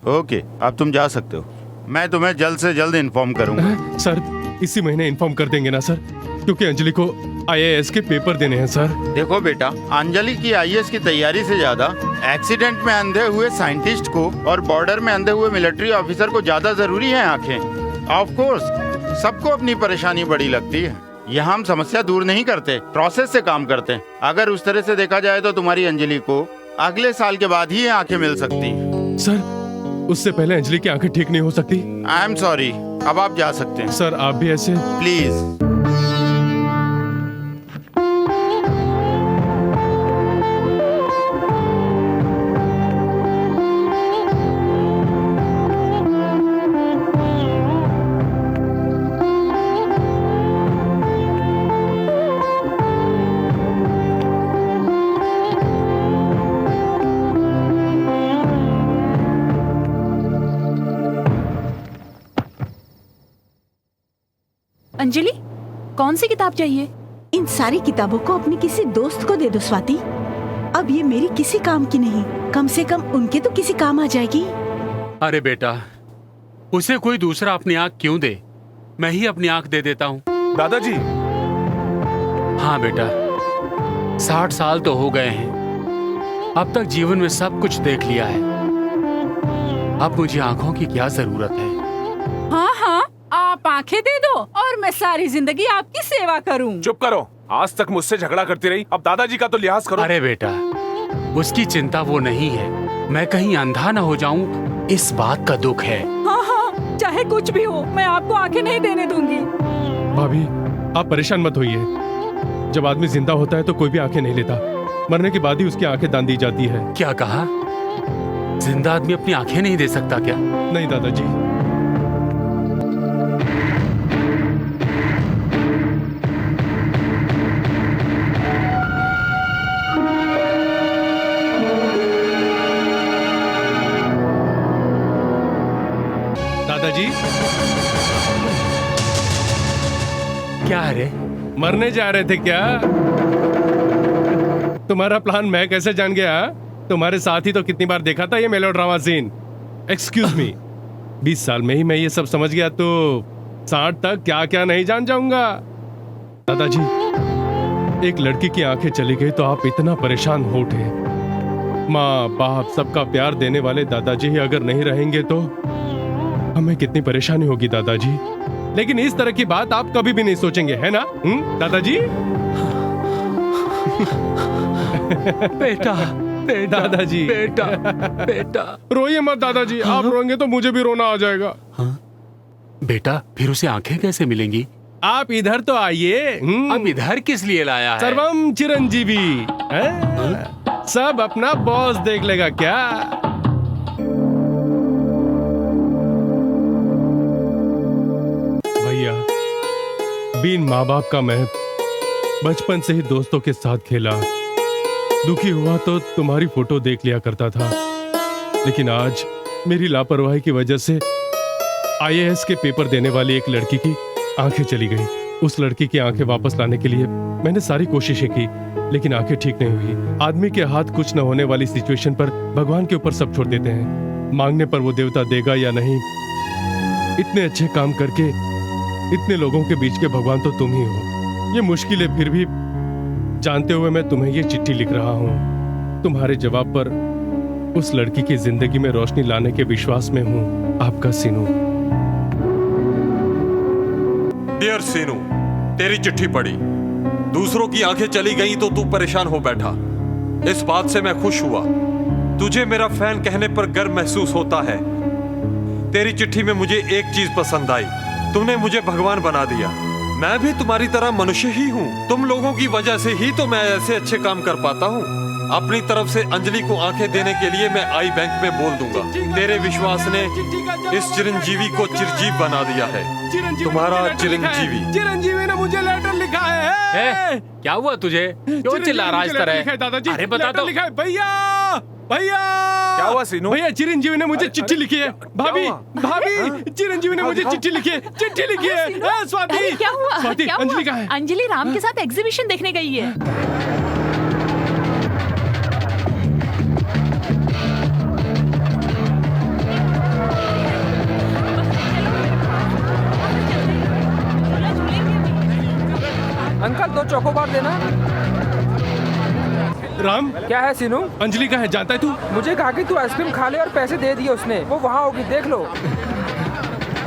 Okay, अब तुम जा सकते हो। मैं तुम्हें जल्द से जल्द इन्फॉर्म करूंगा। सर इसी महीने इन्फॉर्म कर देंगे ना सर, क्योंकि अंजलि को IAS के पेपर देने हैं सर। देखो बेटा, अंजलि की IAS की तैयारी से ज्यादा एक्सीडेंट में अंधे हुए साइंटिस्ट को और बॉर्डर में अंधे हुए मिलिट्री ऑफिसर को ज्यादा जरूरी है आंखें। ऑफ कोर्स सबको अपनी परेशानी बड़ी लगती है। यहाँ हम समस्या दूर नहीं करते, प्रोसेस से काम करते हैं। अगर उस तरह से देखा जाए तो तुम्हारी अंजलि को अगले साल के बाद ही आंखें मिल सकती हैं। सर उससे पहले अंजलि की आंखें ठीक नहीं हो सकती। आई एम सॉरी, अब आप जा सकते हैं। सर आप भी ऐसे प्लीज। अंजलि, कौन सी किताब चाहिए? इन सारी किताबों को अपने किसी दोस्त को दे दो स्वाति। अब ये मेरी किसी काम की नहीं, कम से कम उनके तो किसी काम आ जाएगी। अरे बेटा, उसे कोई दूसरा अपनी आंख क्यों दे, मैं ही अपनी आंख दे देता हूँ। दादाजी। हाँ बेटा, 60 साल तो हो गए हैं, अब तक जीवन में सब कुछ देख लिया है। अब मुझे आंखों की क्या जरूरत है? हाँ हाँ, आप आंखें दे दो और मैं सारी जिंदगी आपकी सेवा करूं। चुप करो, आज तक मुझसे झगड़ा करती रही, अब दादाजी का तो लिहाज करो। अरे बेटा, उसकी चिंता वो नहीं है, मैं कहीं अंधा न हो जाऊं इस बात का दुख है। हाँ हाँ, चाहे कुछ भी हो, मैं आपको आंखें नहीं देने दूंगी। भाभी आप परेशान मत होइए। जब आदमी जिंदा होता है तो कोई भी आंखें नहीं लेता, मरने के बाद ही उसकी आंखें दान दी जाती है। क्या कहा? जिंदा आदमी अपनी आंखें नहीं दे सकता क्या? नहीं दादाजी। दादाजी क्या है रे? मरने जा रहे थे क्या? तुम्हारा प्लान मैं कैसे जान गया? तुम्हारे साथ ही तो कितनी बार देखा था ये मेलोड्रामा सीन। एक्सक्यूज मी, 20 साल में ही मैं ये सब समझ गया तो 60 तक क्या क्या नहीं जान जाऊंगा। दादाजी, एक लड़की की आंखें चली गई तो आप इतना परेशान हो उठे। माँ बाप सबका प्यार देने वाले दादाजी ही अगर नहीं रहेंगे तो हमें कितनी परेशानी होगी दादाजी। लेकिन इस तरह की बात आप कभी भी नहीं सोचेंगे, है ना दादाजी? बेटा, बेटा, दादाजी, बेटा, बेटा, रोइए मत दादाजी। आप रोएंगे तो मुझे भी रोना आ जाएगा। हाँ? बेटा, फिर उसे आंखें कैसे मिलेंगी? आप इधर तो आइए। अब इधर किस लिए लाया है? सर्वम चिरंजीवी। सब अपना बॉस देख लेगा क्या? भैया, बिन माँ बाप का मैं बचपन से ही दोस्तों के साथ खेला। दुखी हुआ तो तुम्हारी फोटो देख लिया करता था, लेकिन आज मेरी लापरवाही की वजह से IAS के पेपर देने वाली एक लड़की की आंखें चली गई। उस लड़की की आंखें वापस लाने के लिए मैंने सारी कोशिशें की, लेकिन आंखें ठीक नहीं हुई। आदमी के हाथ कुछ न होने वाली सिचुएशन पर भगवान के ऊपर सब छोड़ देते हैं। मांगने पर वो देवता देगा या नहीं। इतने अच्छे काम करके इतने लोगों के बीच के भगवान तो तुम ही हो। ये मुश्किल है, फिर भी जानते हुए मैं तुम्हें ये चिट्ठी लिख रहा हूँ। तुम्हारे जवाब पर उस लड़की की जिंदगी में रोशनी लाने के विश्वास में हूँ। आपका सीनू। डियर सीनू, तेरी चिट्ठी पढ़ी। दूसरों की आंखें चली गई तो तू परेशान हो बैठा। इस बात से मैं खुश हुआ। तुझे मेरा फैन कहने पर गर्व महसूस होता है। तेरी चिट्ठी में मुझे एक चीज पसंद आई, तुमने मुझे भगवान बना दिया। मैं भी तुम्हारी तरह मनुष्य ही हूँ। तुम लोगों की वजह से ही तो मैं ऐसे अच्छे काम कर पाता हूँ। अपनी तरफ से अंजलि को आंखें देने के लिए मैं आई बैंक में बोल दूंगा। तेरे विश्वास ने इस चिरंजीवी को चिरजीव बना दिया है। तुम्हारा चिरंजीवी। चिरंजीवी ने मुझे लेटर लिखा है। क्या हुआ तुझे? क्यों चिल्ला रहा है इस तरह? दादाजी, अरे बता दो। भैया, भैया, क्या हुआ सीनू? भैया, चिरंजीवी ने मुझे चिट्ठी लिखी है। भाभी, भाभी, चिरंजीवी ने मुझे चिट्ठी लिखी है। चिट्ठी लिखी है। स्वाति, क्या हुआ? स्वाति, क्या अंजलि हुआ? कहाँ है? अंजलि राम के साथ एग्जीबिशन देखने गई है। अंकल 2 चोकोबार देना। राम, क्या है सीनू? अंजलि का है, जानता है तू? मुझे कहा कि तू आइसक्रीम खा ले और पैसे दे दिए उसने। वो वहाँ होगी, देख लो।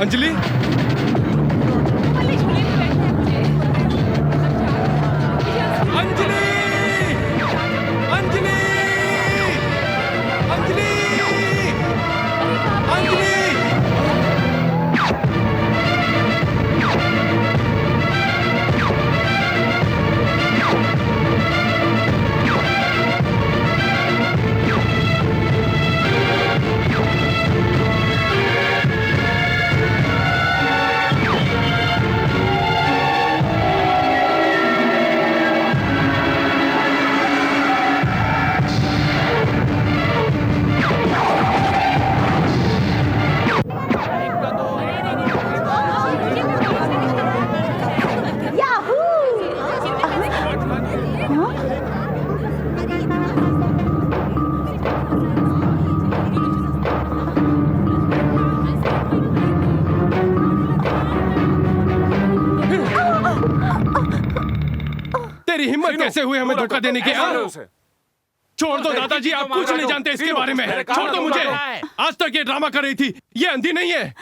अंजलि, अंजलि, अंजलि, अंजलि, अंजलि। तेरी हिम्मत कैसे हुई हमें धोखा देने की? छोड़ दो दादाजी, आप कुछ नहीं जानते इसके बारे में। छोड़ दो मुझे। आज तक ये ड्रामा कर रही थी, ये अंधी नहीं है।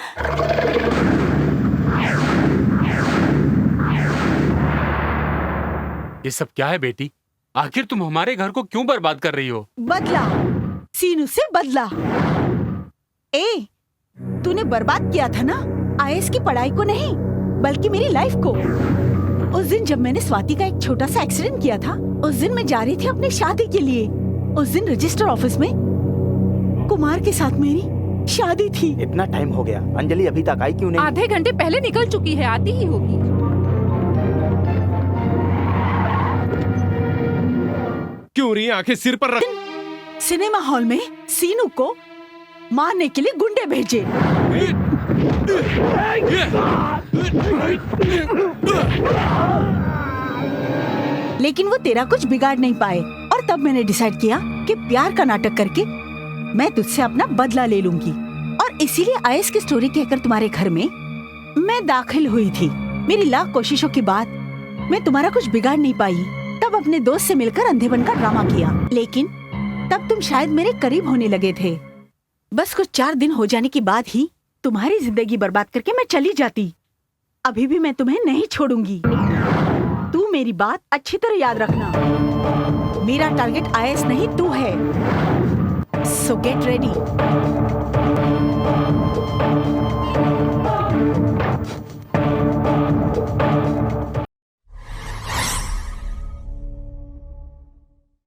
ये सब क्या है बेटी? आखिर तुम हमारे घर को क्यों बर्बाद कर रही हो? बदला, सीनू से बदला। ए, तूने बर्बाद किया था ना आईएएस की पढ़ाई को नहीं, बल्कि मेरी लाइफ को। उस दिन जब मैंने स्वाति का एक छोटा सा एक्सीडेंट किया था, उस दिन मैं जा रही थी अपनी शादी के लिए। उस दिन रजिस्टर ऑफिस में कुमार के साथ मेरी शादी थी। इतना टाइम हो गया, अंजलि अभी तक आई क्यों नहीं? आधे घंटे पहले निकल चुकी है, आती ही होगी। क्यों रही आंखें सिर पर रख? सिनेमा हॉल में सीनू को मारने के लिए गुंडे भेजे। लेकिन वो तेरा कुछ बिगाड़ नहीं पाए, और तब मैंने डिसाइड किया कि प्यार का नाटक करके मैं तुझसे अपना बदला ले लूंगी। और इसीलिए आईएएस की स्टोरी कहकर तुम्हारे घर में मैं दाखिल हुई थी। मेरी लाख कोशिशों के बाद मैं तुम्हारा कुछ बिगाड़ नहीं पाई। तब अपने दोस्त से मिलकर अंधेपन का ड्रामा किया, लेकिन तब तुम शायद मेरे करीब होने लगे थे। बस कुछ 4 दिन हो जाने के बाद ही तुम्हारी जिंदगी बर्बाद करके मैं चली जाती। अभी भी मैं तुम्हें नहीं छोड़ूंगी। तू मेरी बात अच्छी तरह याद रखना। मेरा टारगेट आईएएस नहीं, तू है। सो गेट रेडी।